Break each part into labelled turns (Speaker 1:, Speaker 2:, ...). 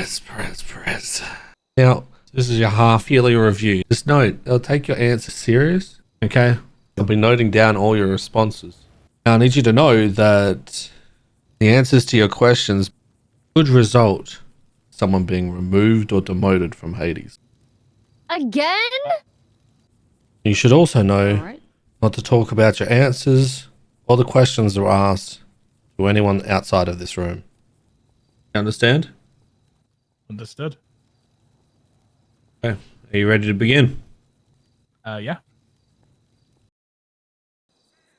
Speaker 1: Press. Now, this is your half-yearly review. Just note, they'll take your answers serious, okay? They'll be noting down all your responses. Now, I need you to know that the answers to your questions could result in someone being removed or demoted from Hades.
Speaker 2: Again?
Speaker 1: You should also know not to talk about your answers or the questions that were asked to anyone outside of this room. You understand?
Speaker 3: Understood.
Speaker 1: Okay. Are you ready to begin?
Speaker 3: Yeah.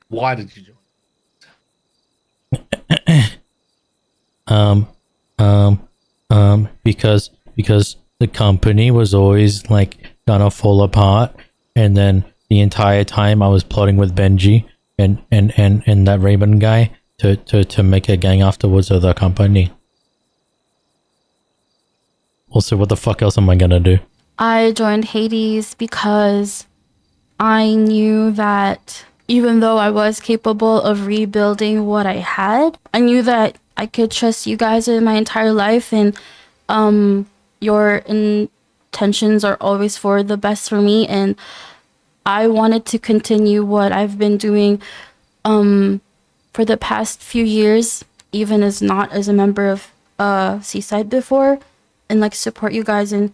Speaker 1: Why did you join?
Speaker 4: Because the company was always like gonna fall apart, and then the entire time I was plotting with Benji and that Raven guy to make a gang afterwards of the company. Also, what the fuck else am I gonna do?
Speaker 5: I joined Hades because I knew that even though I was capable of rebuilding what I had, I knew that I could trust you guys in my entire life, and your intentions are always for the best for me, and I wanted to continue what I've been doing for the past few years, even as not as a member of Seaside before, and like support you guys in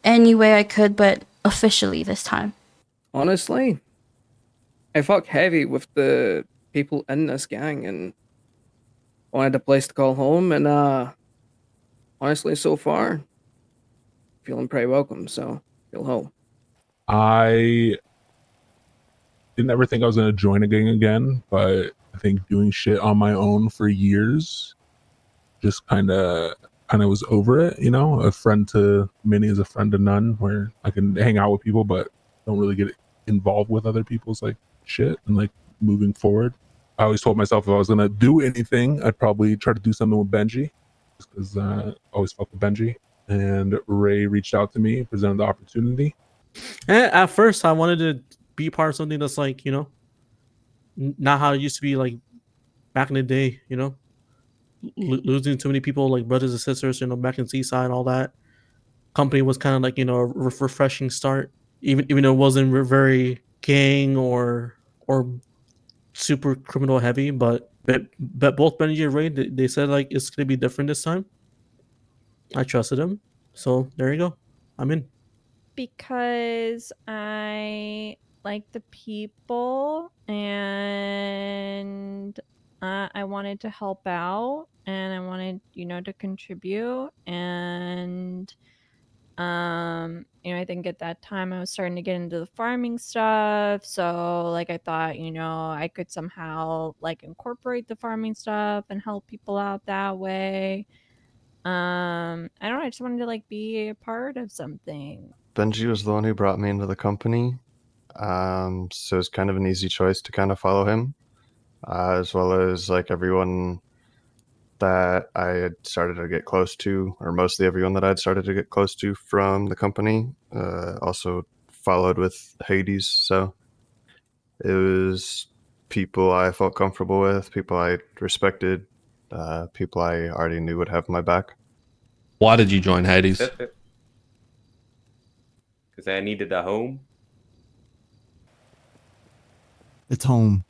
Speaker 5: any way I could, but officially this time.
Speaker 6: Honestly, I fuck heavy with the people in this gang and wanted a place to call home, and honestly, so far, feeling pretty welcome, so feel home.
Speaker 3: I didn't ever think I was going to join a gang again, but I think doing shit on my own for years just kind of was over it, you know? A friend to many is a friend to none, where I can hang out with people but don't really get involved with other people's like shit and like moving forward. I always told myself if I was going to do anything, I'd probably try to do something with Benji, just because I always fuck with Benji. And Ray reached out to me, presented the opportunity.
Speaker 7: At first, I wanted to be part of something that's like, you know, not how it used to be like back in the day, you know, losing too many people, like brothers and sisters, you know, back in Seaside, all that. Company was kind of like, you know, a refreshing start, even though it wasn't very gang or super criminal heavy, but both Benji and Ray, they said like it's gonna be different this time. I trusted him, so there you go. I'm in.
Speaker 2: Because I like the people and I wanted to help out and I wanted, you know, to contribute, and you know, I think at that time I was starting to get into the farming stuff, so like I thought, you know, I could somehow like incorporate the farming stuff and help people out that way. I don't know, I just wanted to like be a part of something.
Speaker 8: Benji was the one who brought me into the company, so it's kind of an easy choice to kind of follow him, as well as like everyone that I had started to get close to, or mostly everyone that I had started to get close to from the company, also followed with Hades. So it was people I felt comfortable with, people I respected, people I already knew would have my back.
Speaker 1: Why did you join Hades?
Speaker 9: Because I needed a home.
Speaker 10: It's home.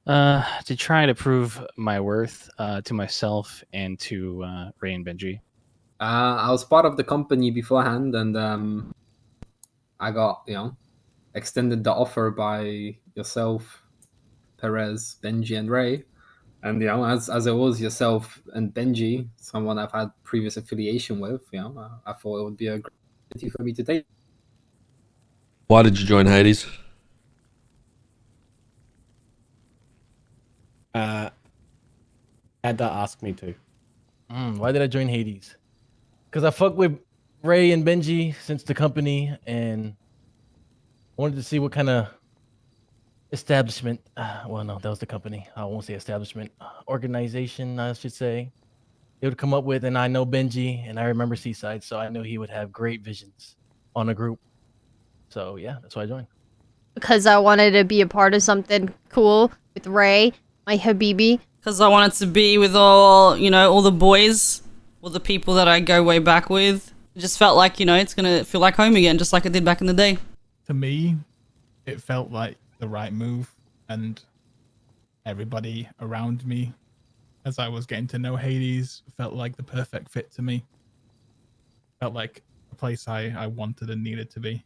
Speaker 11: To try to prove my worth to myself and to Ray and Benji.
Speaker 12: I was part of the company beforehand, and I got, you know, extended the offer by yourself, Perez, Benji, and Ray. And, you know, as it was yourself and Benji, someone I've had previous affiliation with, you know, I thought it would be a great opportunity for me to take.
Speaker 1: Why did you join Hades?
Speaker 13: Had to ask me to.
Speaker 14: Why did I join Hades? Because I fuck with Ray and Benji since the company, and wanted to see what kind of establishment. Well, no, that was the company. I won't say establishment. Organization, I should say. They would come up with, and I know Benji, and I remember Seaside, so I knew he would have great visions on a group. So yeah, that's why I joined.
Speaker 15: Because I wanted to be a part of something cool with Ray, my Habibi.
Speaker 16: Because I wanted to be with all, you know, all the boys
Speaker 13: or the people that I go way back with. It just felt like, you know, it's gonna feel like home again, just like it did back in the day.
Speaker 16: To me, it felt like the right move, and everybody around me, as I was getting to know Hades, felt like the perfect fit to me. Felt like a place I wanted and needed to be.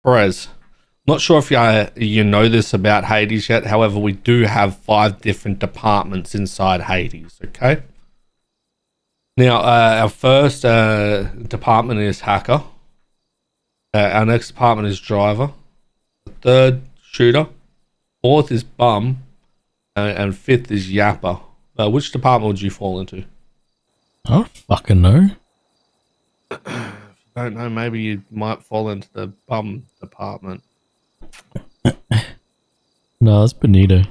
Speaker 1: Perez, not sure if you know this about Hades yet. However, we do have 5 different departments inside Hades. Okay. Now, our first department is hacker. Our next department is driver. The third, shooter. Fourth is bum. And fifth is yapper. Which department would you fall into?
Speaker 4: I don't fucking know.
Speaker 1: I don't know. Maybe you might fall into the bum department.
Speaker 4: No, that's Benito.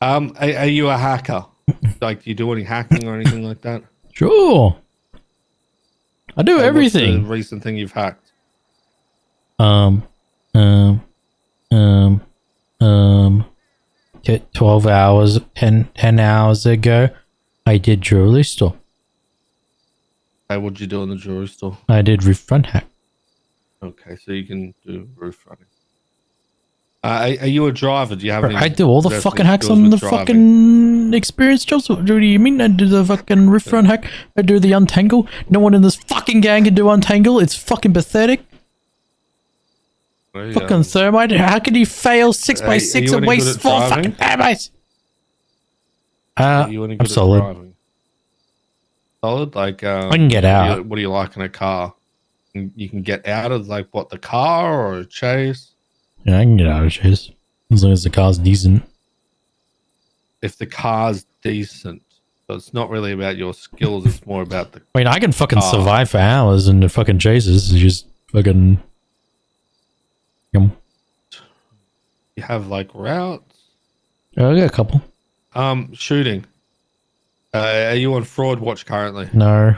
Speaker 1: Are you a hacker? Like, do you do any hacking or anything like that?
Speaker 4: Sure. I do everything.
Speaker 1: What's the recent thing you've hacked?
Speaker 4: 12 hours, 10 hours ago, I did jewelry store.
Speaker 1: Hey, what'd you do in the jewelry store?
Speaker 4: I did roof front hack.
Speaker 1: Okay, so you can do roof running. Are you a driver? Do you have any?
Speaker 4: I do all the
Speaker 1: possess
Speaker 4: fucking
Speaker 1: any
Speaker 4: hacks
Speaker 1: skills
Speaker 4: on
Speaker 1: with
Speaker 4: the
Speaker 1: driving?
Speaker 4: fucking experience jobs. What do you mean? I do the fucking roof front hack. I do the untangle. No one in this fucking gang can do untangle. It's fucking pathetic. Fucking thermite. How can you fail 6x6 and waste 4 fucking thermites?
Speaker 1: Are you any good
Speaker 4: I'm
Speaker 1: at
Speaker 4: solid.
Speaker 1: driving? Solid? Like,
Speaker 4: I can get out.
Speaker 1: What do you like in a car? You can get out of, like, what, the car or a chase?
Speaker 4: Yeah, I can get out of chase. As long as the car's decent.
Speaker 1: If the car's decent. So it's not really about your skills, it's more about the
Speaker 4: I mean, I can fucking
Speaker 1: car.
Speaker 4: survive for hours in the fucking chases. It's just fucking...
Speaker 1: You have, like, routes?
Speaker 4: Yeah, I got a couple.
Speaker 1: Shooting. Are you on Fraud Watch currently?
Speaker 4: No.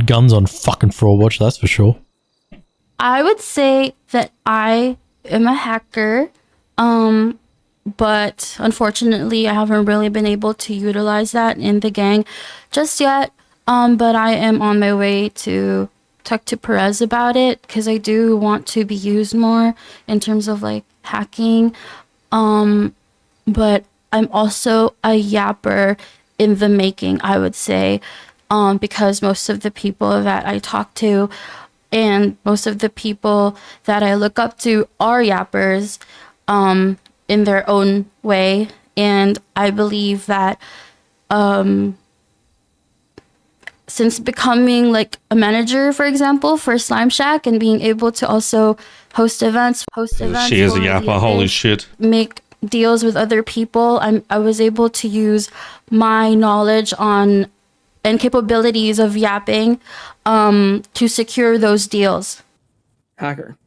Speaker 4: Guns on fucking Fraud Watch, that's for sure.
Speaker 5: I would say that I am a hacker, but unfortunately I haven't really been able to utilize that in the gang just yet. But I am on my way to talk to Perez about it because I do want to be used more in terms of like hacking. But I'm also a yapper in the making, I would say, because most of the people that I talk to and most of the people that I look up to are yappers in their own way. And I believe that since becoming like a manager, for example, for Slime Shack and being able to also host events.
Speaker 1: She is a yapper, holy shit.
Speaker 5: Make deals with other people. I was able to use my knowledge on and capabilities of yapping to secure those deals.
Speaker 6: Hacker.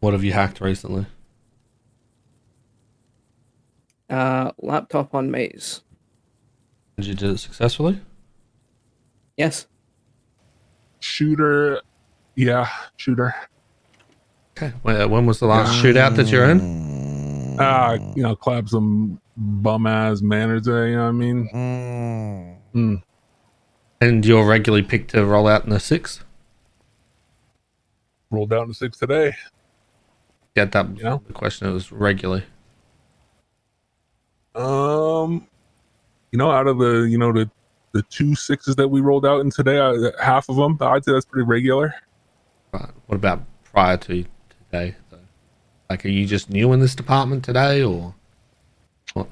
Speaker 1: What have you hacked recently?
Speaker 6: Laptop on Maze.
Speaker 1: Did you do it successfully?
Speaker 6: Yes.
Speaker 3: Shooter. Yeah, shooter.
Speaker 1: Okay. When was the last shootout that you're in?
Speaker 3: You know, clap some bum ass manners there, you know what I mean?
Speaker 1: And you're regularly picked to roll out in the 6?
Speaker 3: Rolled out in the 6 today.
Speaker 1: Yeah, that was the question. It was regularly.
Speaker 3: You know, out of the 2 6s that we rolled out in today, half of them, I'd say that's pretty regular.
Speaker 1: Right. What about prior to today? Though? Like, are you just new in this department today, or what?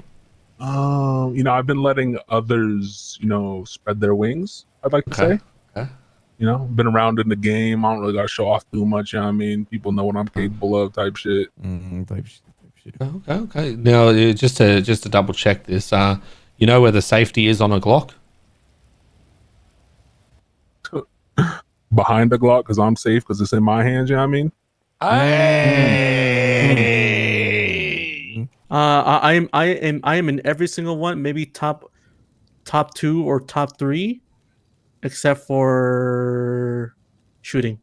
Speaker 3: You know, I've been letting others, you know, spread their wings, I'd like to say.
Speaker 1: Okay.
Speaker 3: You know, been around in the game. I don't really got to show off too much. You know what I mean? People know what I'm capable of, type shit.
Speaker 1: Okay. Now, just to double check this, you know where the safety is on a Glock?
Speaker 3: Behind the Glock, because I'm safe, because it's in my hands. You know what I mean?
Speaker 7: I am in every single one, maybe top 2 or top 3, except for shooting.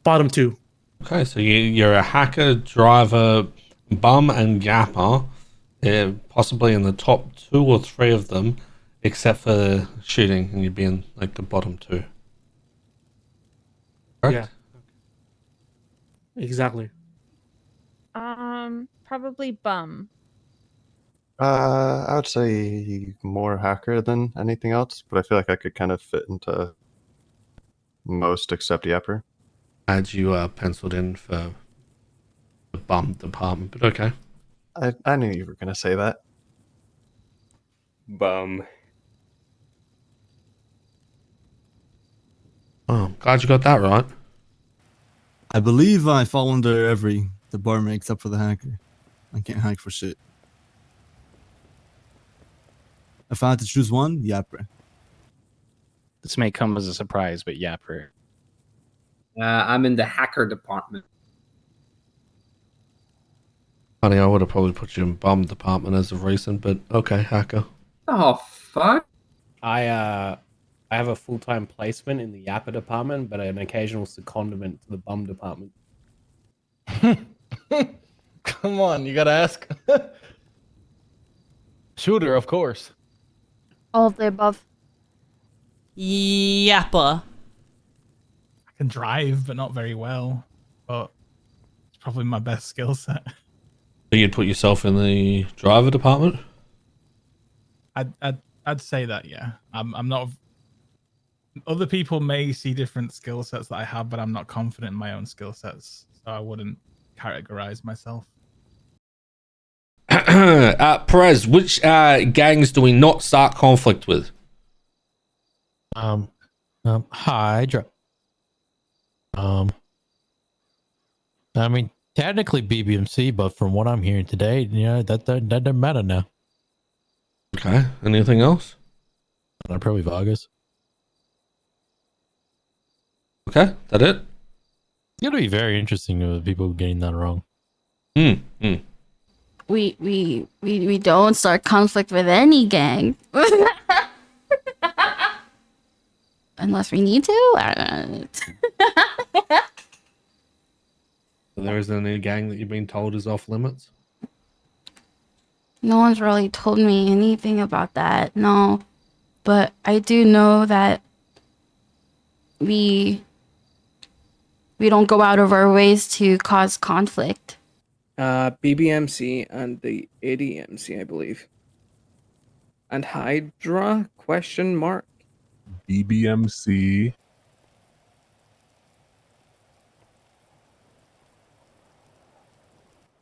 Speaker 7: Bottom 2.
Speaker 1: Okay, so you're a hacker, driver, bum, and yapper, possibly in the top 2 or 3 of them. except for shooting, and you'd be in like the bottom two. Correct?
Speaker 7: Yeah. Exactly.
Speaker 2: Probably bum.
Speaker 8: I would say more hacker than anything else, but I feel like I could kind of fit into most except Yapper.
Speaker 1: I had you penciled in for the bum department, but okay.
Speaker 8: I knew you were gonna say that.
Speaker 9: Bum.
Speaker 1: Oh, glad you got that right.
Speaker 10: I believe I fall under every department except for the hacker. I can't hack for shit. If I had to choose one, Yapper.
Speaker 11: This may come as a surprise, but Yapper.
Speaker 12: I'm in the hacker department.
Speaker 1: Funny, I would have probably put you in bum department as of recent, but okay, hacker.
Speaker 12: Oh fuck!
Speaker 17: I have a full-time placement in the Yapper department, but an occasional secondment to the bum department.
Speaker 14: Come on, you gotta ask. Shooter, of course.
Speaker 15: All of the above.
Speaker 13: Yapper.
Speaker 16: I can drive, but not very well. But it's probably my best skill set.
Speaker 1: So you'd put yourself in the driver department?
Speaker 16: I'd say that, yeah. I'm not. Other people may see different skill sets that I have, but I'm not confident in my own skill sets, so I wouldn't categorize myself.
Speaker 1: Perez, which gangs do we not start conflict with?
Speaker 4: Hydra. I mean, technically BBMC, but from what I'm hearing today, you know, that doesn't matter now.
Speaker 1: Okay. Anything else?
Speaker 4: Probably Vargas.
Speaker 1: Okay, that it?
Speaker 4: It's gonna be very interesting with people getting that wrong.
Speaker 5: We don't start conflict with any gang. Unless we need to. I don't know.
Speaker 1: There isn't any gang that you've been told is off limits?
Speaker 5: No one's really told me anything about that. No. But I do know that we don't go out of our ways to cause conflict.
Speaker 6: BBMC and the ADMC, I believe. And Hydra? Question mark.
Speaker 3: BBMC.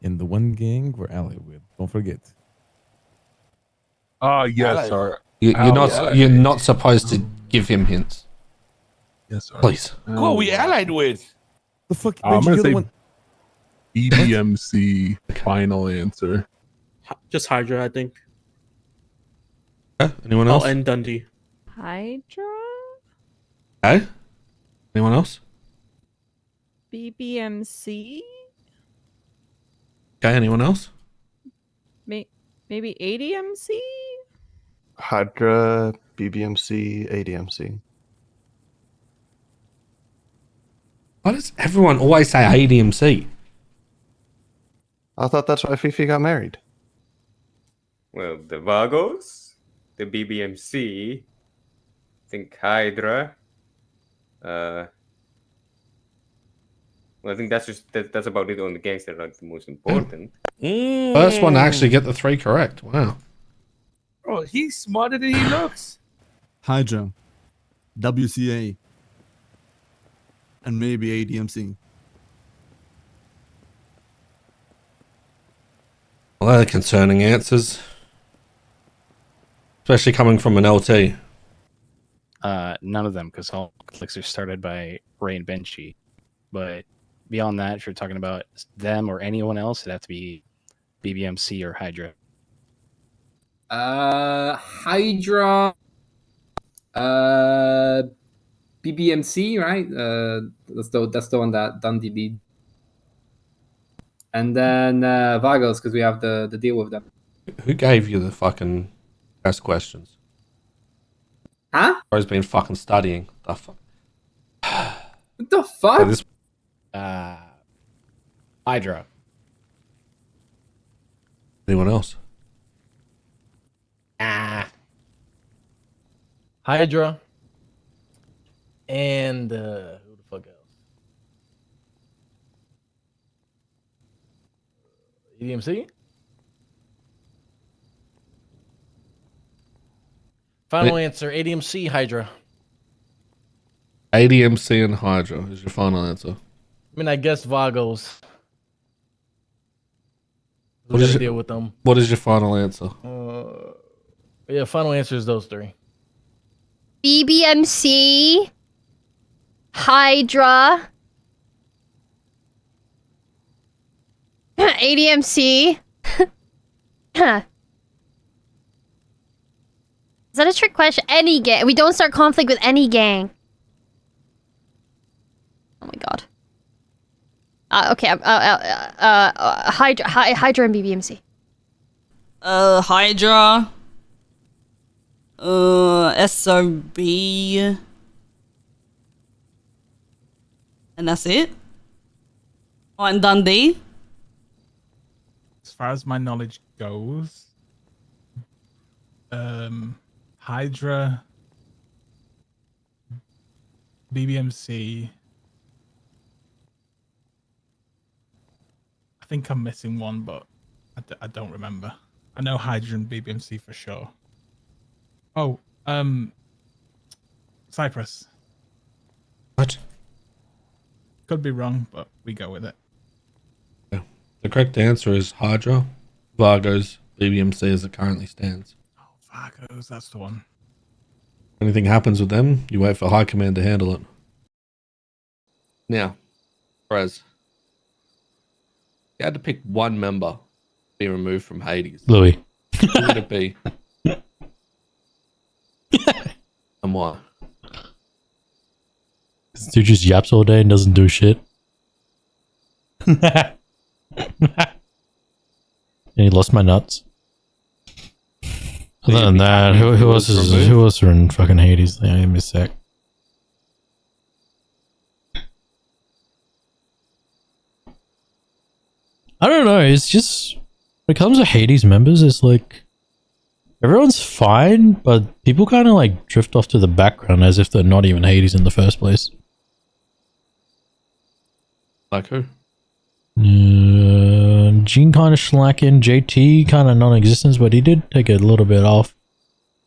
Speaker 18: And the one gang we're allied with. Don't forget.
Speaker 3: Yes, sir.
Speaker 1: You're not supposed to give him hints.
Speaker 3: Yes, sir.
Speaker 1: Please.
Speaker 18: Who are we allied with? The fuck?
Speaker 3: I'm
Speaker 18: Benji,
Speaker 3: gonna
Speaker 18: you're the
Speaker 3: say
Speaker 18: one.
Speaker 3: BBMC. Final answer.
Speaker 7: Just Hydra, I think.
Speaker 1: Okay. Anyone else?
Speaker 7: Oh, and Dundee.
Speaker 2: Hydra?
Speaker 1: Okay. Anyone else?
Speaker 2: BBMC?
Speaker 1: Okay. Anyone else?
Speaker 2: Maybe ADMC?
Speaker 8: Hydra, BBMC, ADMC.
Speaker 1: Why does everyone always say ADMC?
Speaker 8: I thought that's why Fifi got married.
Speaker 9: Well, the Vagos, the BBMC, I think Hydra. Well, I think that's about it on the gangs that are like the most important.
Speaker 1: First one to actually get the 3 correct. Wow.
Speaker 18: Bro, he's smarter than he looks.
Speaker 10: Hydra. WCA. And maybe ADMC.
Speaker 1: Well, they're concerning answers. Especially coming from an LT.
Speaker 11: None of them, because all conflicts are started by Ray and Benji. But beyond that, if you're talking about them or anyone else, it'd have to be BBMC or Hydra.
Speaker 12: Hydra. BBMC, right? That's the one that Dundee lead. And then Vagos, because we have the deal with them.
Speaker 1: Who gave you the fucking best questions?
Speaker 12: Huh?
Speaker 1: Bro's been fucking studying. The fuck?
Speaker 12: What the fuck?
Speaker 1: This...
Speaker 17: Hydra.
Speaker 1: Anyone else?
Speaker 14: Hydra, and who the fuck else? EDMC. Final answer: ADMC, Hydra.
Speaker 1: ADMC and Hydra is your final answer.
Speaker 14: I mean, I guess Vagos. We
Speaker 1: What
Speaker 14: gotta
Speaker 1: is
Speaker 14: deal with them.
Speaker 1: What is your final answer?
Speaker 14: Yeah, final answer is those three.
Speaker 15: BBMC, Hydra, ADMC. Is that a trick question? Any gang. We don't start conflict with any gang. Oh my god. Okay. Hydra and BBMC.
Speaker 13: Hydra. SOB. And that's it? Oh, and Dundee?
Speaker 16: As far as my knowledge goes, Hydra, BBMC. I think I'm missing one, but I don't remember. I know Hydra and BBMC for sure. Oh, Cyprus.
Speaker 1: What?
Speaker 16: Could be wrong, but we go with it.
Speaker 1: Yeah. The correct answer is Hydra, Vagos, BBMC as it currently stands.
Speaker 16: Vagos, that's the one.
Speaker 1: Anything happens with them, you wait for High Command to handle it. Now, Perez, you had to pick one member to be removed from Hades.
Speaker 4: Louis.
Speaker 1: Who would it be? And why?
Speaker 4: This dude just yaps all day and doesn't do shit. And he lost my nuts. Other than that, who else are in fucking Hades? Yeah, give me a sec. I don't know, it's just when it comes to Hades members, it's like everyone's fine, but people kind of like drift off to the background as if they're not even Hades in the first place.
Speaker 1: Like who?
Speaker 4: Gene kind of slacking, JT kind of non-existence, but he did take a little bit off.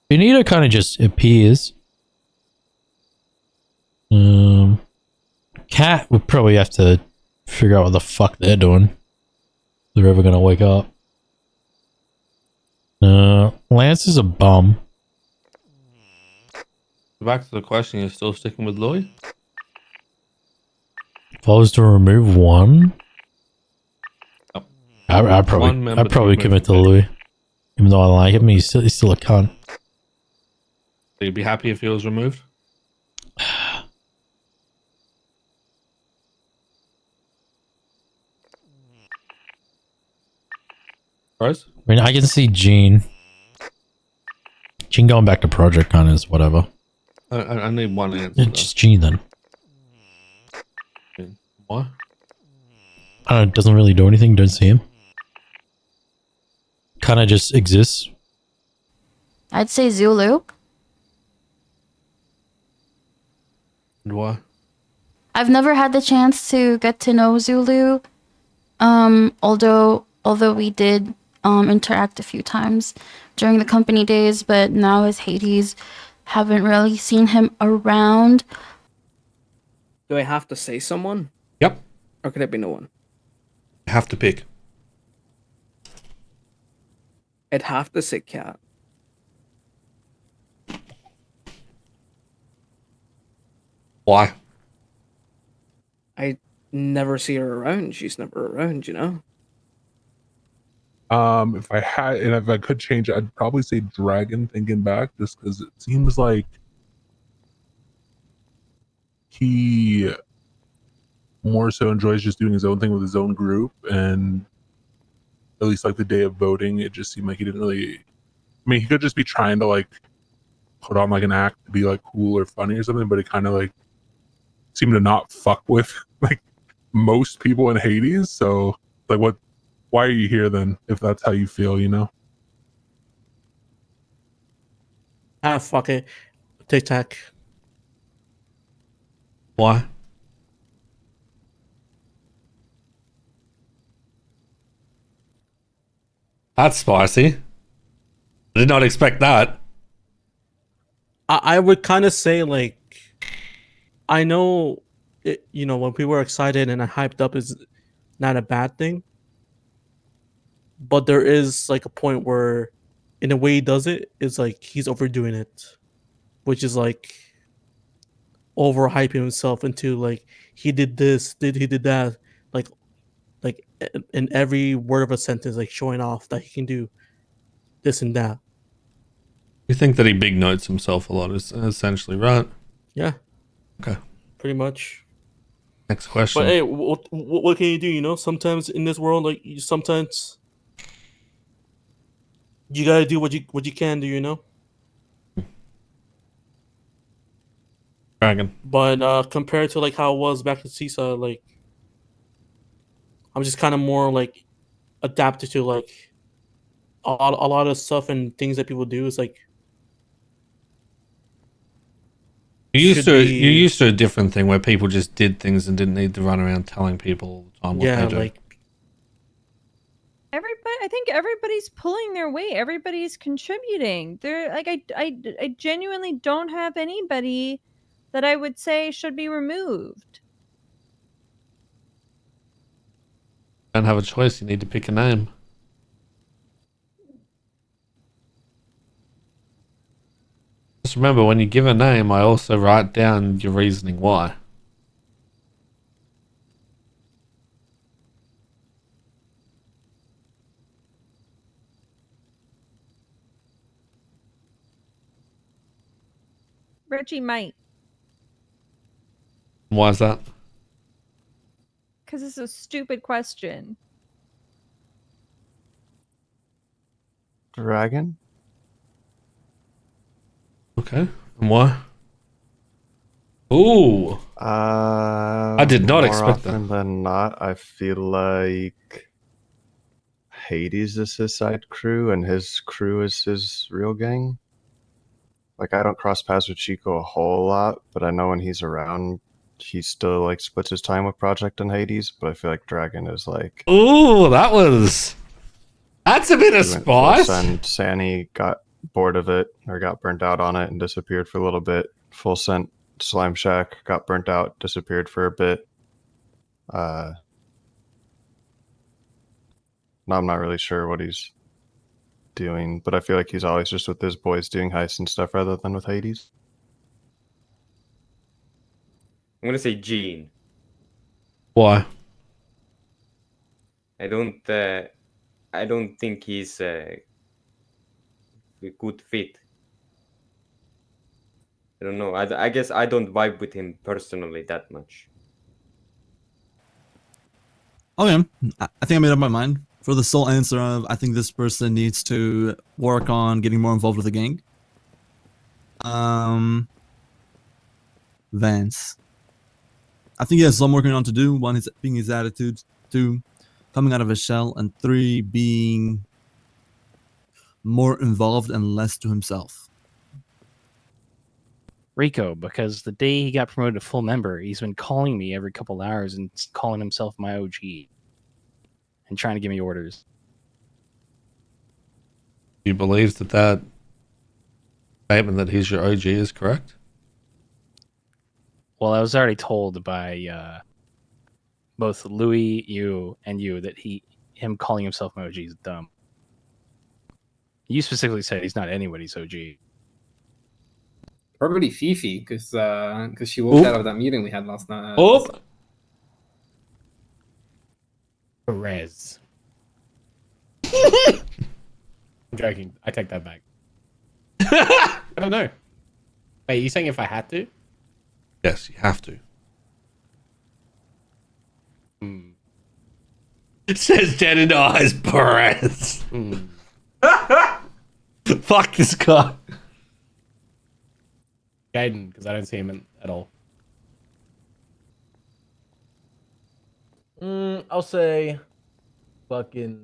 Speaker 4: Benito kind of just appears. Cat would probably have to figure out what the fuck they're doing. If they're ever gonna wake up. Lance is a bum.
Speaker 1: Back to the question, you're still sticking with Louis?
Speaker 4: If I was to remove one, I'd probably commit to Louis. Even though I like him, he's still a cunt.
Speaker 1: So you'd be happy if he was removed? Rose?
Speaker 4: I mean, I can see Gene. Gene going back to Project kind of is whatever.
Speaker 1: I need one answer.
Speaker 4: Just Gene then.
Speaker 1: Why?
Speaker 4: I don't know, doesn't really do anything, don't see him. Kind of just exists.
Speaker 5: I'd say Zulu.
Speaker 1: And why?
Speaker 5: I've never had the chance to get to know Zulu. Although we did interact a few times during the company days, but now as Hades, haven't really seen him around.
Speaker 6: Do I have to say someone?
Speaker 1: Yep.
Speaker 6: Or could it be no one?
Speaker 1: You have to pick.
Speaker 6: I'd have to say Cat.
Speaker 1: Why?
Speaker 6: I never see her around. She's never around, you know?
Speaker 3: If I had, and if I could change it, I'd probably say Dragon, thinking back, just because it seems like he more so enjoys just doing his own thing with his own group, and at least like the day of voting, it just seemed like he didn't really, I mean, he could just be trying to like put on like an act to be like cool or funny or something, but it kind of like seemed to not fuck with like most people in Hades. So like, why are you here then, if that's how you feel, you know?
Speaker 7: Fuck it. Tic Tac.
Speaker 1: Why? That's spicy. I did not expect that.
Speaker 7: I would kind of say like, I know, it, you know, when people are excited and hyped up is not a bad thing, but there is like a point where, in a way, he does it is like he's overdoing it, which is like overhyping himself into like he did this, he did that, like in every word of a sentence, like showing off that he can do this and that.
Speaker 1: You think that he big notes himself a lot, is essentially, right?
Speaker 7: Yeah.
Speaker 1: Okay.
Speaker 7: Pretty much.
Speaker 1: Next question.
Speaker 7: But hey, what can you do? You know, sometimes in this world, like sometimes you gotta do what you can do. You know.
Speaker 1: Dragon.
Speaker 7: But compared to like how it was back in Seaside, like I'm just kind of more like adapted to like a lot of stuff and things that people do. Is like
Speaker 1: You're
Speaker 7: should
Speaker 1: used to a different thing where people just did things and didn't need to run around telling people all the time what
Speaker 7: yeah,
Speaker 1: they do.
Speaker 7: like
Speaker 2: Everybody, I think everybody's pulling their weight. Everybody's contributing. They're like, I genuinely don't have anybody that I would say should be removed.
Speaker 1: Don't have a choice. You need to pick a name. Just remember, when you give a name, I also write down your reasoning why.
Speaker 2: Reggie might,
Speaker 1: Why is that?
Speaker 2: because it's a stupid question.
Speaker 8: Dragon?
Speaker 1: Okay. And why? Ooh. I did not
Speaker 8: More
Speaker 1: expect
Speaker 8: often than not, I feel like Hades is his side crew and his crew is his real gang. Like, I don't cross paths with Chico a whole lot, but I know when he's around, he still like splits his time with Project and Hades. But I feel like Dragon is like,
Speaker 1: Ooh, that's a bit of
Speaker 8: he went full
Speaker 1: spice.
Speaker 8: send. Sani got bored of it or got burnt out on it and disappeared for a little bit. Full scent Slime Shack got burnt out, disappeared for a bit. Now I'm not really sure what he's doing, but I feel like he's always just with his boys doing heists and stuff rather than with Hades.
Speaker 9: I'm gonna say Gene.
Speaker 1: Why?
Speaker 9: I don't think he's a good fit. I don't know. I guess I don't vibe with him personally that much.
Speaker 10: Okay, I think I made up my mind. For the sole answer of, I think this person needs to work on getting more involved with the gang. Vance. I think he has some working on to do. One is being his attitude. Two, coming out of his shell. And three, being more involved and less to himself.
Speaker 11: Rico, because the day he got promoted to full member, he's been calling me every couple hours and calling himself my OG and trying to give me orders.
Speaker 1: Do you believe that statement that he's your OG is correct?
Speaker 11: Well, I was already told by both Louis, you, and you that him calling himself my OG is dumb. You specifically said he's not anybody's OG.
Speaker 12: Probably Fifi, because she walked out of that meeting we had last night.
Speaker 17: Perez. I'm joking. I take that back. I don't know. Wait, you saying if I had to?
Speaker 1: Yes, you have to. It says dead in eyes, Perez. Fuck this guy.
Speaker 17: Jaden, because I don't see him at all.
Speaker 14: I'll say fuck it,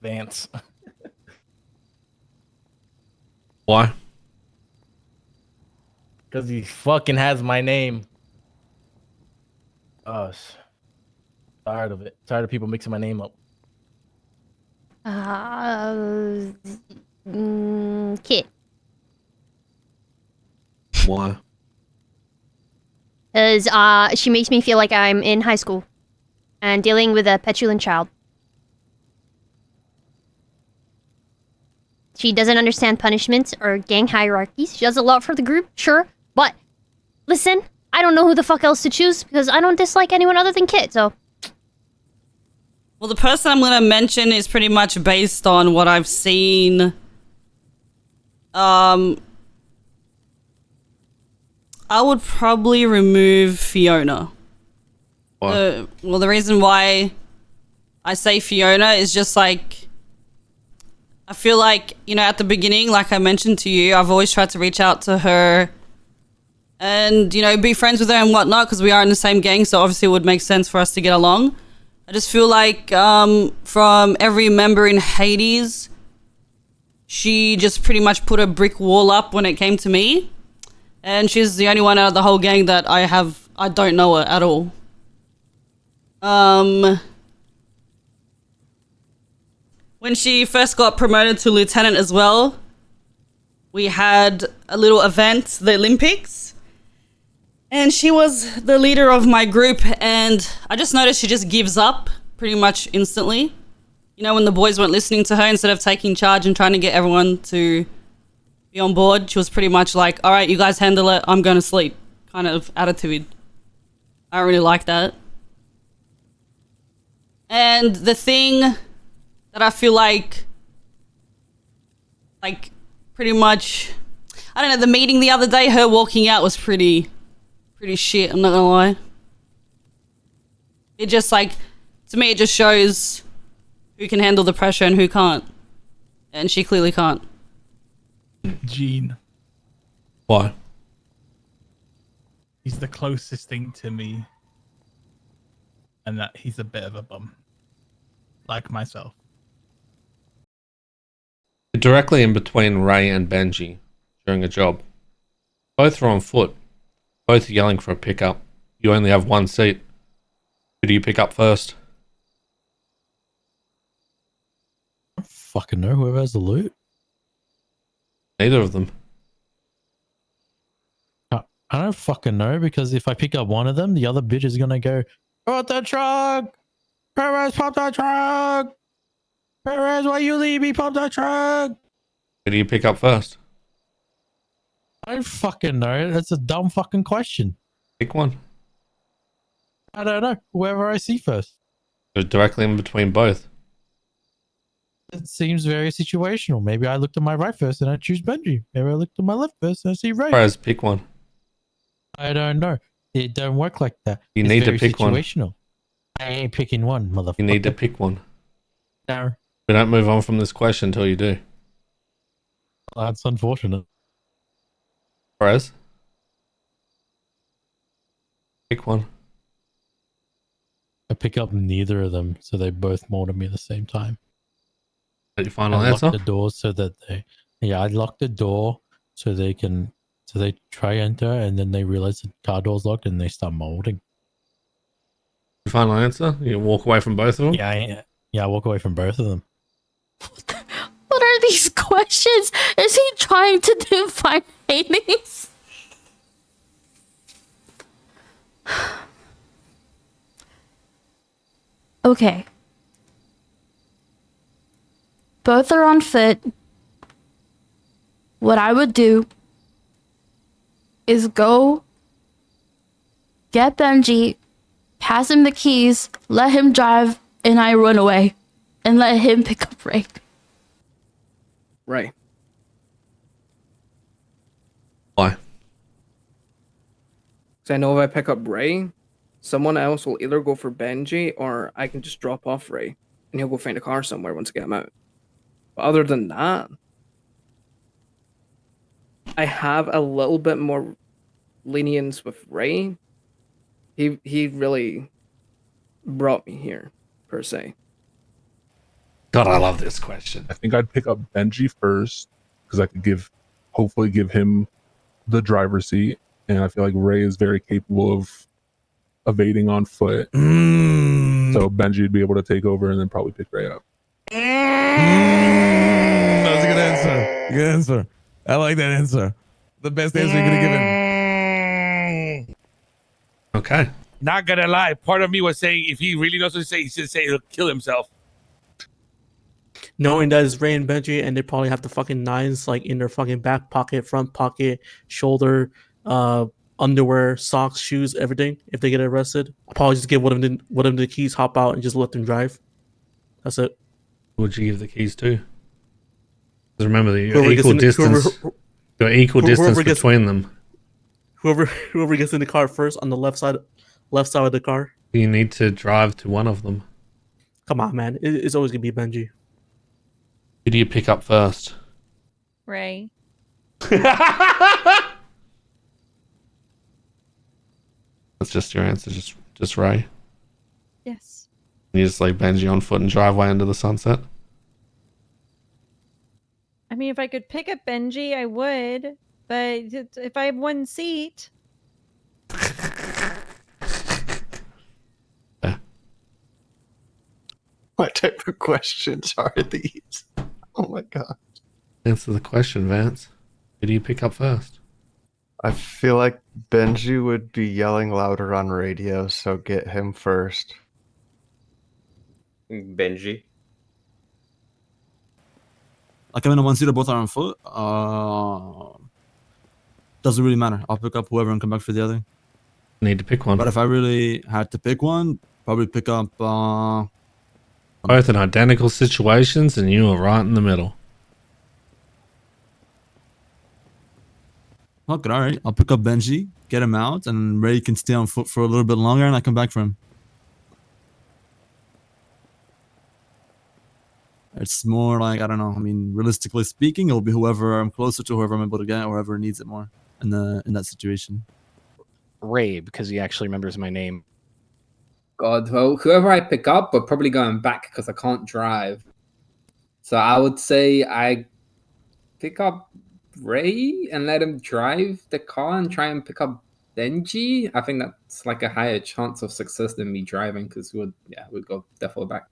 Speaker 14: Vance.
Speaker 1: Why?
Speaker 14: Because he fucking has my name. Tired of it. Tired of people mixing my name up.
Speaker 15: Kit.
Speaker 1: Why?
Speaker 15: Because she makes me feel like I'm in high school and dealing with a petulant child. She doesn't understand punishments or gang hierarchies. She does a lot for the group, sure. But, listen, I don't know who the fuck else to choose because I don't dislike anyone other than Kit, so...
Speaker 13: Well, the person I'm going to mention is pretty much based on what I've seen. I would probably remove Fiona.
Speaker 1: Why?
Speaker 13: Well, the reason why I say Fiona is just like... I feel like, you know, at the beginning, like I mentioned to you, I've always tried to reach out to her and, you know, be friends with her and whatnot because we are in the same gang, so obviously it would make sense for us to get along. I just feel like from every member in Hades, she just pretty much put a brick wall up when it came to me. And she's the only one out of the whole gang that I don't know her at all. When she first got promoted to lieutenant as well, we had a little event, the Olympics. And she was the leader of my group, and I just noticed she just gives up pretty much instantly. You know, when the boys weren't listening to her, instead of taking charge and trying to get everyone to be on board, she was pretty much like, all right, you guys handle it, I'm going to sleep, kind of attitude. I don't really like that. And the thing that I feel like pretty much, I don't know, the meeting the other day, her walking out was pretty shit, I'm not gonna lie. It just like, to me it just shows who can handle the pressure and who can't. And she clearly can't.
Speaker 16: Gene.
Speaker 1: Why?
Speaker 16: He's the closest thing to me. And that he's a bit of a bum. Like myself.
Speaker 1: You're directly in between Ray and Benji during a job. Both are on foot. Both yelling for a pickup. You only have one seat. Who do you pick up first?
Speaker 4: I don't fucking know. Whoever has the loot.
Speaker 1: Neither of them.
Speaker 4: I don't fucking know, because if I pick up one of them, the other bitch is gonna go, pop the truck! Perez, pop the truck! Perez, why you leave me? Pop the truck!
Speaker 1: Who do you pick up first?
Speaker 4: I don't fucking know. That's a dumb fucking question.
Speaker 1: Pick one.
Speaker 4: I don't know. Whoever I see first.
Speaker 1: You're directly in between both.
Speaker 4: It seems very situational. Maybe I look to my right first and I choose Benji. Maybe I look to my left first and I see Ray.
Speaker 1: Perez, pick one.
Speaker 4: I don't know. It don't work like that.
Speaker 1: You
Speaker 4: It's
Speaker 1: need to
Speaker 4: very
Speaker 1: pick one.
Speaker 4: situational. I ain't picking one, motherfucker.
Speaker 1: You need to pick one.
Speaker 4: No.
Speaker 1: We don't move on from this question until you do.
Speaker 4: That's unfortunate.
Speaker 1: Perez? Pick one.
Speaker 4: I pick up neither of them, so they both mold me at the same time.
Speaker 1: Is that your final
Speaker 4: I
Speaker 1: answer?
Speaker 4: lock the door so that they... Yeah, I lock the door so they can... So they try enter and then they realize the car door's locked and they start molding.
Speaker 1: Your final answer? You walk away from both of them?
Speaker 4: Yeah, I walk away from both of them.
Speaker 5: What are these questions? Is he trying to define Hades? Okay. Both are on foot. What I would do is go get Benji, pass him the keys, let him drive, and I run away. And let him pick up Ray.
Speaker 6: Right.
Speaker 1: Why?
Speaker 6: Because I know if I pick up Ray, someone else will either go for Benji or I can just drop off Ray and he'll go find a car somewhere once I get him out. But other than that, I have a little bit more lenience with Ray. He really brought me here, per se.
Speaker 1: God, I love this question.
Speaker 3: I think I'd pick up Benji first because I could give hopefully give him the driver's seat. And I feel like Ray is very capable of evading on foot. So Benji would be able to take over and then probably pick Ray up.
Speaker 18: That was a good answer. Good answer. I like that answer. The best answer you could have given.
Speaker 1: Okay.
Speaker 18: Not gonna lie, part of me was saying if he really knows what to say, he should say he'll kill himself.
Speaker 7: Knowing that it's Ray and Benji, and they probably have the fucking knives like in their fucking back pocket, front pocket, shoulder, underwear, socks, shoes, everything. If they get arrested, I'll probably just give one of them the keys, hop out, and just let them drive. That's it.
Speaker 1: Who would you give the keys to? Because remember,
Speaker 7: Whoever
Speaker 1: you're
Speaker 7: gets
Speaker 1: equal
Speaker 7: in the-
Speaker 1: distance.
Speaker 7: whoever-
Speaker 1: You're equal
Speaker 7: whoever
Speaker 1: distance
Speaker 7: gets-
Speaker 1: between them.
Speaker 7: Whoever gets in the car first on the left side of the car.
Speaker 1: You need to drive to one of them.
Speaker 7: Come on, man. It's always gonna be Benji.
Speaker 1: Who do you pick up first?
Speaker 2: Ray.
Speaker 1: That's just your answer, just Ray.
Speaker 2: Yes.
Speaker 1: You just leave Benji on foot and drive away into the sunset.
Speaker 2: I mean, if I could pick up Benji, I would. But if I have one seat,
Speaker 8: What type of questions are these? Oh my god.
Speaker 1: Answer the question, Vance. Who do you pick up first?
Speaker 8: I feel like Benji would be yelling louder on radio, so get him first.
Speaker 9: Benji.
Speaker 10: Like I'm in a one-seater, both are on foot. Doesn't really matter. I'll pick up whoever and come back for the other.
Speaker 1: Need to pick one.
Speaker 10: But if I really had to pick one, probably pick up.
Speaker 1: Both in identical situations, and you are right in the middle.
Speaker 10: Okay, all right. I'll pick up Benji, get him out, and Ray can stay on foot for a little bit longer, and I come back for him. It's more like, I don't know. I mean, realistically speaking, it'll be whoever I'm closer to, whoever I'm able to get, or whoever needs it more in that situation.
Speaker 11: Ray, because he actually remembers my name.
Speaker 12: God, well, whoever I pick up, we're probably going back because I can't drive. So I would say I pick up Ray and let him drive the car and try and pick up Benji. I think that's like a higher chance of success than me driving because we'd go definitely back.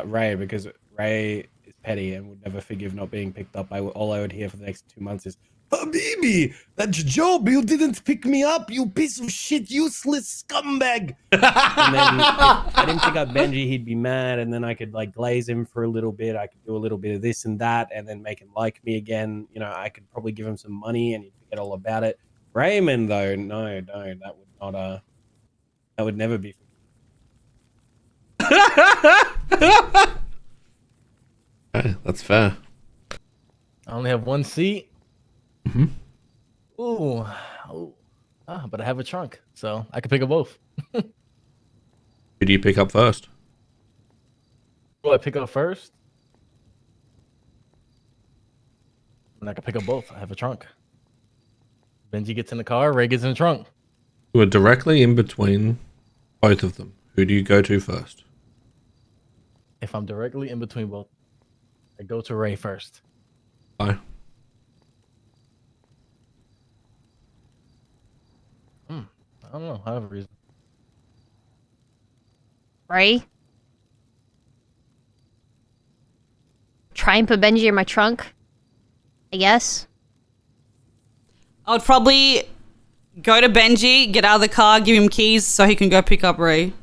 Speaker 17: Ray, because Ray is petty and would never forgive not being picked up. All I would hear for the next 2 months is,
Speaker 18: Habibi, that job, you didn't pick me up, you piece of shit, useless scumbag.
Speaker 17: and then if I didn't pick up Benji, he'd be mad, and then I could like glaze him for a little bit. I could do a little bit of this and that, and then make him like me again. You know, I could probably give him some money, and he'd forget all about it. Raymond, though, no, that would not. That would never be.
Speaker 1: Okay, that's fair.
Speaker 14: I only have one seat.
Speaker 1: Mm-hmm.
Speaker 14: Ooh. But I have a trunk, so I can pick up both.
Speaker 1: Who do you pick up first?
Speaker 14: Will I pick up first? And I can pick up both. I have a trunk. Benji gets in the car, Ray gets in the trunk.
Speaker 1: You are directly in between both of them. Who do you go to first?
Speaker 14: If I'm directly in between both, I go to Ray first.
Speaker 1: Why?
Speaker 14: I don't know. I have a reason.
Speaker 15: Ray? Try and put Benji in my trunk, I guess.
Speaker 13: I would probably go to Benji, get out of the car, give him keys so he can go pick up Ray.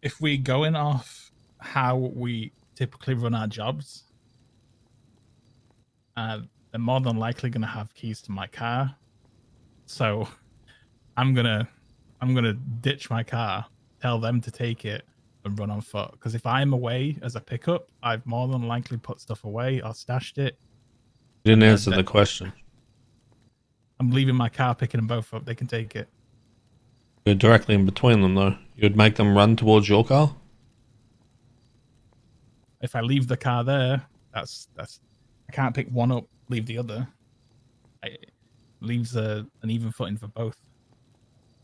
Speaker 16: If we going off how we typically run our jobs, they're more than likely going to have keys to my car. So I'm gonna ditch my car, tell them to take it, and run on foot. Because if I'm away as a pickup, I've more than likely put stuff away or stashed it.
Speaker 1: You didn't answer the question.
Speaker 16: I'm leaving my car, picking them both up. They can take it.
Speaker 1: You're directly in between them, though. You'd make them run towards your car?
Speaker 16: If I leave the car there, that's I can't pick one up, leave the other. It leaves an even footing for both.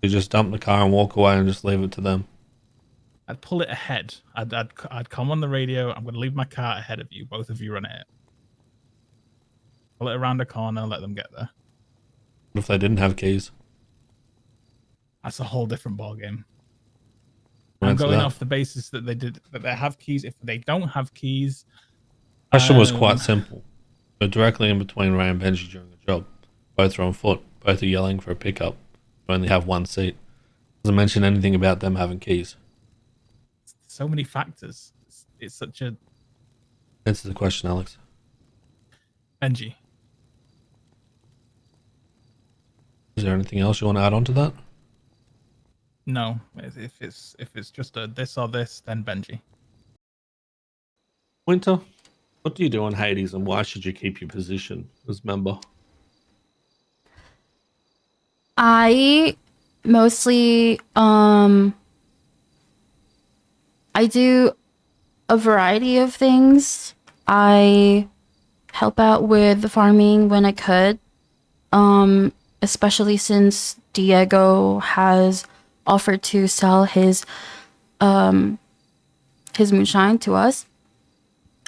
Speaker 1: You just dump the car and walk away and just leave it to them.
Speaker 16: I'd pull it ahead. I'd come on the radio. I'm going to leave my car ahead of you. Both of you run it. pull it around a corner, let them get there.
Speaker 1: What if they didn't have keys?
Speaker 16: That's a whole different ballgame.
Speaker 1: We'll
Speaker 16: I'm
Speaker 1: answer
Speaker 16: going
Speaker 1: that.
Speaker 16: off the basis that they have keys. If they don't have keys,
Speaker 1: Question was quite simple. We're directly in between Ray and Benji during the job. Both are on foot. Both are yelling for a pickup. We only have one seat. Doesn't mention anything about them having keys.
Speaker 16: so many factors. It's such a
Speaker 1: Answer the question, Alex.
Speaker 16: Benji.
Speaker 1: Is there anything else you want to add on to that?
Speaker 16: No, if it's just a this or this, then Benji.
Speaker 1: Winter, what do you do on Hades and why should you keep your position as member?
Speaker 5: I mostly I do a variety of things. I help out with the farming when I could. Especially since Diego has offered to sell his moonshine to us.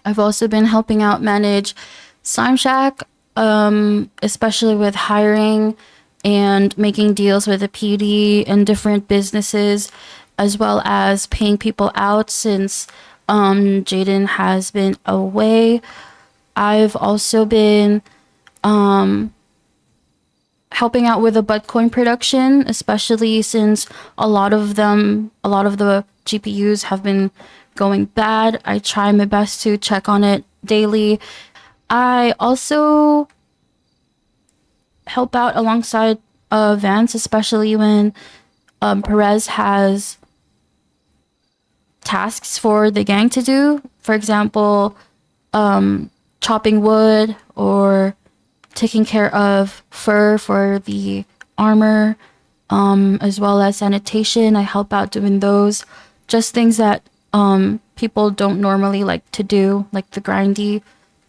Speaker 5: I've also been helping out manage Slime Shack, especially with hiring and making deals with the PD and different businesses, as well as paying people out since Jaden has been away. I've also been helping out with the Bitcoin production, especially since a lot of the GPUs have been going bad. I try my best to check on it daily. I also help out alongside Vance, especially when Perez has tasks for the gang to do. For example, chopping wood or taking care of fur for the armor, as well as sanitation. I help out doing those. Just things that people don't normally like to do, like the grindy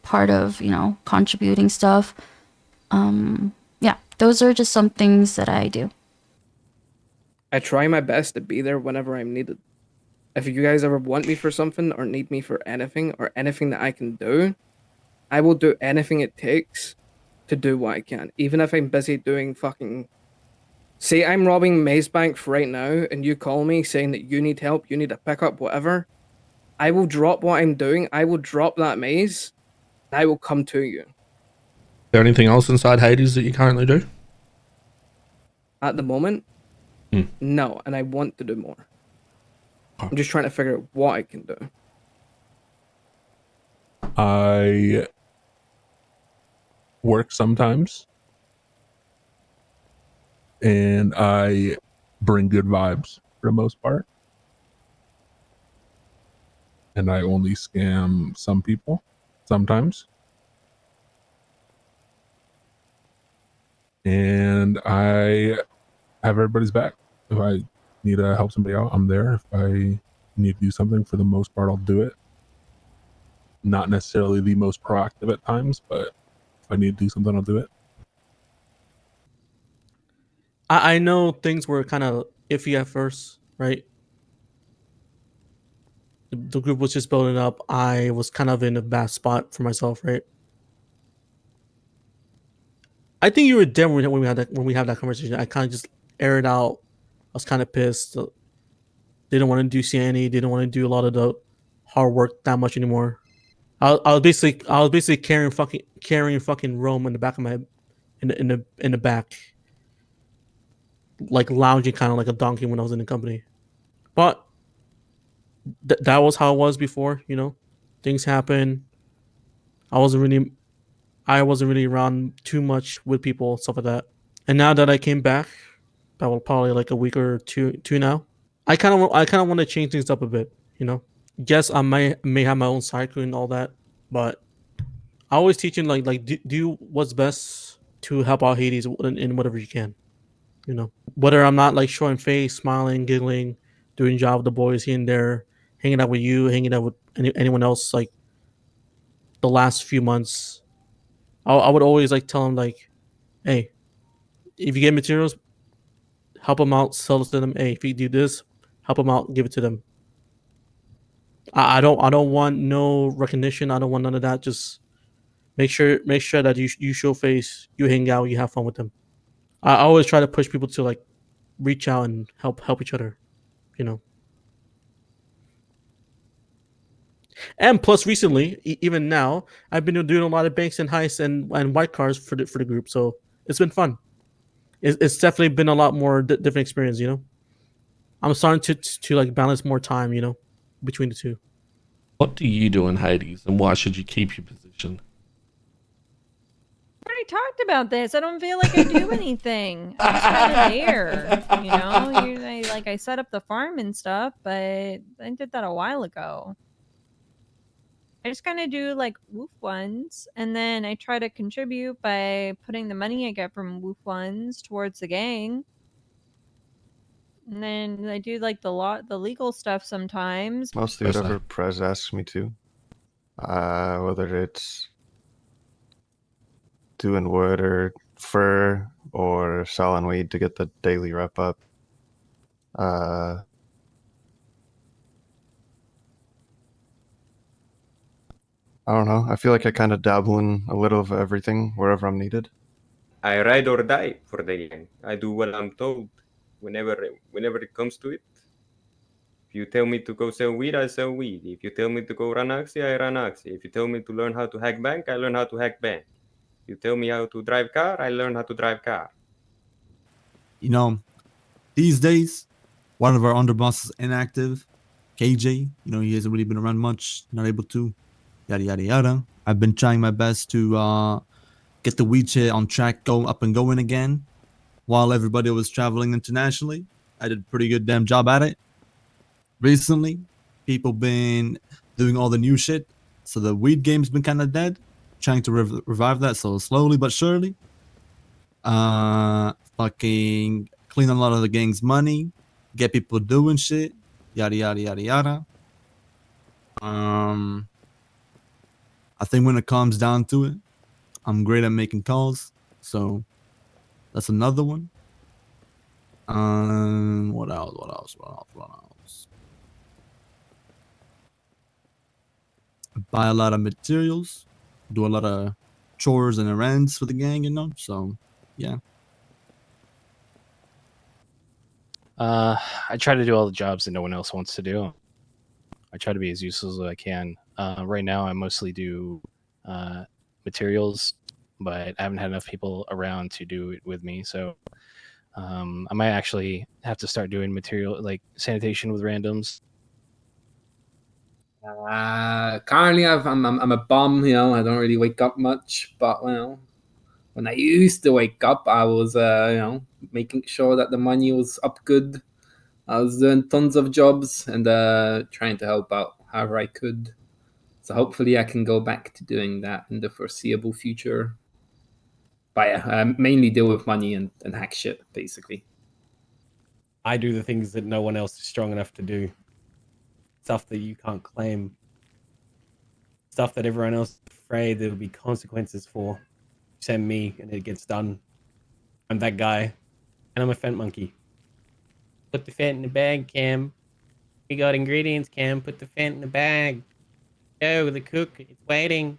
Speaker 5: part of, contributing stuff. Yeah, those are just some things that I do.
Speaker 6: I try my best to be there whenever I'm needed. If you guys ever want me for something or need me for anything or anything that I can do, I will do anything it takes to do what I can. Even if I'm busy doing fucking... Say I'm robbing Maze Bank right now and you call me saying that you need help, you need a pickup, whatever. I will drop what I'm doing. I will drop that maze. And I will come to you.
Speaker 1: Is there anything else inside Hades that you currently do?
Speaker 6: At the moment, no. And I want to do more. I'm just trying to figure out what I can do.
Speaker 3: I work sometimes, and I bring good vibes for the most part. And I only scam some people sometimes. And I have everybody's back. If I need to help somebody out, I'm there. If I need to do something, for the most part, I'll do it. Not necessarily the most proactive at times, but if I need to do something, I'll do it.
Speaker 7: I know things were kind of iffy at first, right? The group was just building up. I was kind of in a bad spot for myself, right? I think you were there when we had that conversation. I kind of just aired out. I was kind of pissed. Didn't want to do CNE. Didn't want to do a lot of the hard work that much anymore. I was basically carrying fucking Rome in the back of my in the back, like lounging kind of like a donkey when I was in the company. But that was how it was before, Things happen. I wasn't really around too much with people, stuff like that. And now that I came back, that was probably like a week or two now. I kind of want to change things up a bit, Yes, I may have my own cycle and all that, but I always teach him like do what's best to help out Hades in whatever you can, Whether I'm not like showing face, smiling, giggling, doing job with the boys here and there, hanging out with you, hanging out with anyone else, like the last few months, I would always like tell them like, hey, if you get materials, help them out, sell it to them. Hey, if you do this, help them out, give it to them. I don't want no recognition. I don't want none of that. Just make sure that you show face, you hang out, you have fun with them. I always try to push people to like reach out and help each other, you know. And plus, recently, even now, I've been doing a lot of banks and heists and white cars for the group, so it's been fun. It's definitely been a lot more different experience, you know. I'm starting to like balance more time, you know, between the two.
Speaker 1: What do you do in Hades, and why should you keep your position?
Speaker 2: I already talked about this. I don't feel like I do anything. I'm just kind of there, you know. I set up the farm and stuff, but I did that a while ago. I just kind of do like woof ones, and then I try to contribute by putting the money I get from woof ones towards the gang. And then I do like the legal stuff sometimes.
Speaker 8: Mostly whatever Prez asks me to. Whether it's doing wood or fur or selling weed to get the daily rep up. I don't know. I feel like I kind of dabble in a little of everything wherever I'm needed.
Speaker 9: I ride or die for the gang. I do what I'm told whenever it comes to it. If you tell me to go sell weed, I sell weed. If you tell me to go run Oxy, I run Oxy. If you tell me to learn how to hack bank, I learn how to hack bank. If you tell me how to drive car, I learn how to drive car.
Speaker 10: You know, these days, one of our underbosses is inactive, KJ. You know, he hasn't really been around much, not able to, yada, yada, yada. I've been trying my best to get the weed shit on track, going again. While everybody was traveling internationally, I did a pretty good damn job at it. Recently, people been doing all the new shit, so the weed game's been kind of dead. Trying to revive that, so slowly but surely. Fucking clean a lot of the gang's money, get people doing shit, yada yada yada yada. I think when it comes down to it, I'm great at making calls, so that's another one. What else? Buy a lot of materials, do a lot of chores and errands for the gang, you know. So, yeah.
Speaker 11: I try to do all the jobs that no one else wants to do. I try to be as useful as I can. Right now, I mostly do materials, but I haven't had enough people around to do it with me. So I might actually have to start doing material like sanitation with randoms.
Speaker 12: Currently, I'm a bum. You know, I don't really wake up much. But well, when I used to wake up, I was you know, making sure that the money was up good. I was doing tons of jobs and trying to help out however I could. So hopefully, I can go back to doing that in the foreseeable future. But yeah, I mainly deal with money and hack shit, basically.
Speaker 17: I do the things that no one else is strong enough to do. Stuff that you can't claim. Stuff that everyone else is afraid there'll be consequences for. Send me and it gets done. I'm that guy. And I'm a fent monkey. Put the fent in the bag, Cam. We got ingredients, Cam. Put the fent in the bag. Go, the cook. It's waiting.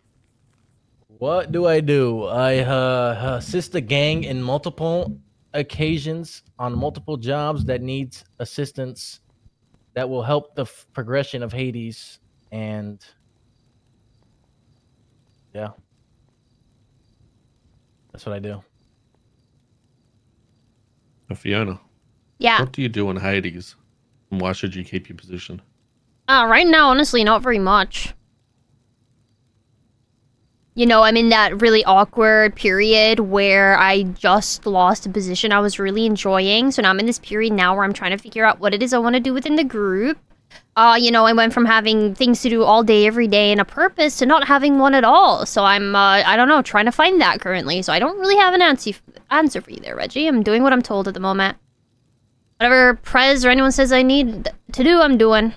Speaker 14: What do? I assist the gang in multiple occasions on multiple jobs that needs assistance that will help the progression of Hades. And yeah, that's what I do.
Speaker 1: Fiona.
Speaker 15: Yeah.
Speaker 1: What do you do in Hades? And why should you keep your position?
Speaker 15: Right now, honestly, not very much. You know, I'm in that really awkward period where I just lost a position I was really enjoying. So now I'm in this period now where I'm trying to figure out what it is I want to do within the group. You know, I went from having things to do all day, every day, and a purpose to not having one at all. So I'm, I don't know, trying to find that currently. So I don't really have an answer for you there, Reggie. I'm doing what I'm told at the moment. Whatever Prez or anyone says I need to do, I'm doing.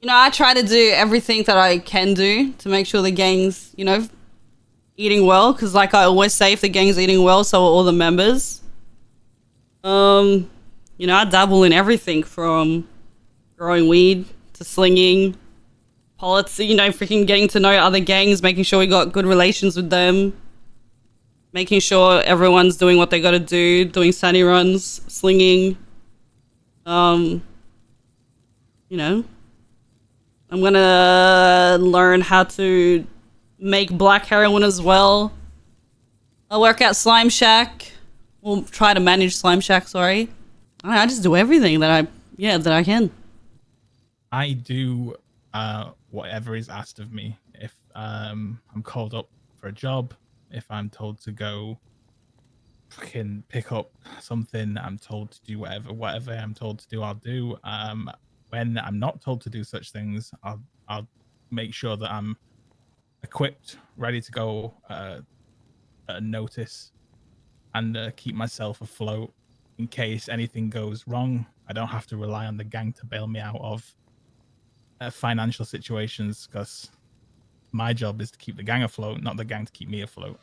Speaker 13: You know, I try to do everything that I can do to make sure the gang's, you know, eating well. Because like I always say, if the gang's eating well, so are all the members. You know, I dabble in everything from growing weed to slinging policy, you know, freaking getting to know other gangs, making sure we got good relations with them, making sure everyone's doing what they gotta do, doing sandy runs, slinging. You know, I'm gonna learn how to make black heroin as well. I'll work at Slime Shack. We'll try to manage Slime Shack, sorry. I just do everything that I can.
Speaker 16: I do whatever is asked of me. If I'm called up for a job, if I'm told to go fucking pick up something, I'm told to do whatever I'm told to do, I'll do. When I'm not told to do such things, I'll make sure that I'm equipped, ready to go at a notice, and keep myself afloat in case anything goes wrong. I don't have to rely on the gang to bail me out of financial situations, because my job is to keep the gang afloat, not the gang to keep me afloat.